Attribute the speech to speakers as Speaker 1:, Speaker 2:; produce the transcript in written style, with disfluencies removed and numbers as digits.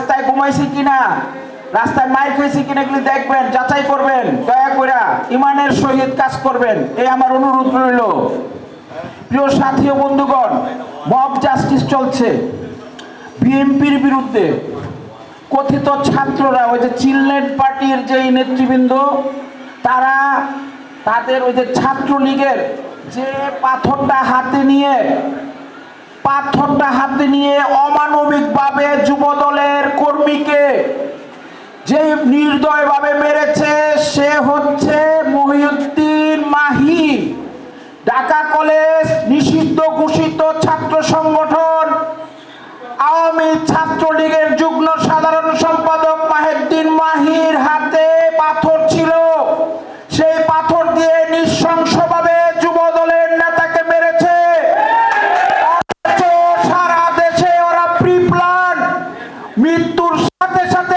Speaker 1: রাস্তায় ঘুমাইছি কিনা, রাস্তায় মাইর খাইছি কিনা এগুলি দেখবেন, যাচাই করবেন, দয়া করে ইমানের সহিত কাজ করবেন, এই আমার অনুরোধ রইল। প্রিয় সাথী ও বন্ধুগণ, মব জাস্টিস চলছে বিএনপির বিরুদ্ধে। কথিত ছাত্ররা, ওই যে চিলনেট পার্টির যে নেতৃবৃন্দ, তারা তাদের ওই যে ছাত্রলীগের যে পাথরটা হাতে নিয়ে অমানবিকভাবে যুবদলের কর্মীকে যে নির্দয়ভাবে মেরেছে, সে হচ্ছে মহিউদ্দিন মাহি। ঢাকা কলেজ নিষিদ্ধ ঘোষিত ছাত্র সংগঠন আওয়ামী ছাত্রলীগের যুগ্ম সাধারণ সম্পাদক মাহিউদ্দিন মাহির হাতে পাথর ছিল। সেই পাথর দিয়ে নৃশংসভাবে যুবদলের নেতাকে মেরেছে। সারা দেশে ওরা প্রি প্ল্যান মৃত্যুর সাথে সাথে